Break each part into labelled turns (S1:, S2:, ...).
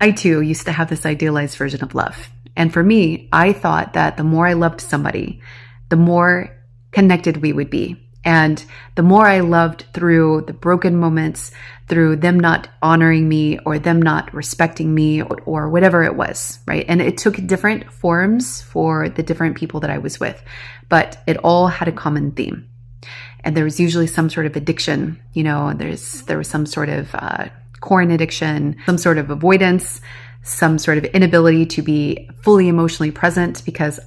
S1: I too used to have this idealized version of love. And for me, I thought that the more I loved somebody, the more connected we would be. And the more I loved through the broken moments, through them not honoring me or them not respecting me or whatever it was, right? And it took different forms for the different people that I was with, but it all had a common theme. And there was usually some sort of addiction, there was some sort of corn addiction, some sort of avoidance, some sort of inability to be fully emotionally present because,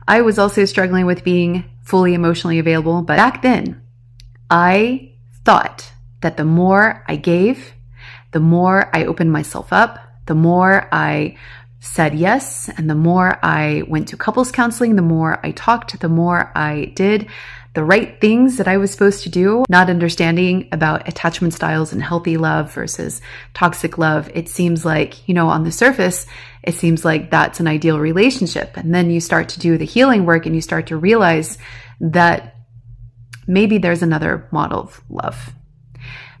S1: I was also struggling with being fully emotionally available. But back then, I thought that the more I gave, the more I opened myself up, the more I said yes, and the more I went to couples counseling, the more I talked, the more I did the right things that I was supposed to do, not understanding about attachment styles and healthy love versus toxic love. It seems like, on the surface, it seems like that's an ideal relationship. And then you start to do the healing work and you start to realize that maybe there's another model of love.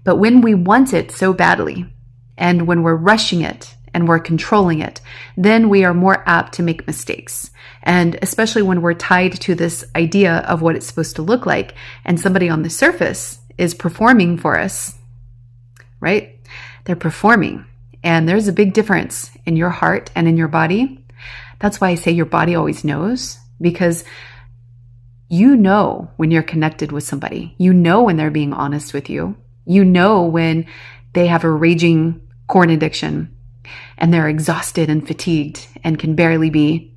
S1: But when we want it so badly, and when we're rushing it and we're controlling it, then we are more apt to make mistakes. And especially when we're tied to this idea of what it's supposed to look like, and somebody on the surface is performing for us, right? They're performing. And there's a big difference in your heart and in your body. That's why I say your body always knows, because you know when you're connected with somebody. You know when they're being honest with you. You know when they have a raging corn addiction and they're exhausted and fatigued and can barely be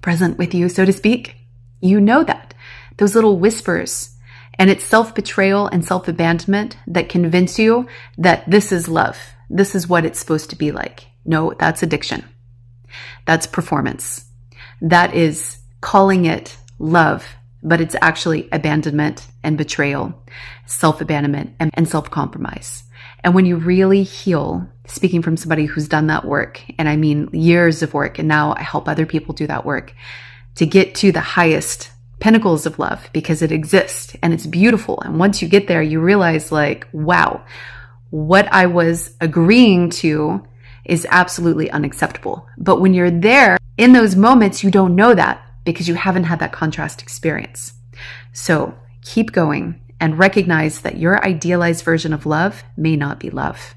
S1: present with you, so to speak. You know that. Those little whispers. And it's self-betrayal and self-abandonment that convince you that this is love. This is what it's supposed to be like. No, that's addiction. That's performance. That is calling it love, but it's actually abandonment and betrayal, self-abandonment and self-compromise. And when you really heal, speaking from somebody who's done that work, and I mean years of work, and now I help other people do that work to get to the highest pinnacles of love, because it exists and it's beautiful. And once you get there, you realize wow, what I was agreeing to is absolutely unacceptable. But when you're there in those moments, you don't know that because you haven't had that contrast experience. So keep going and recognize that your idealized version of love may not be love.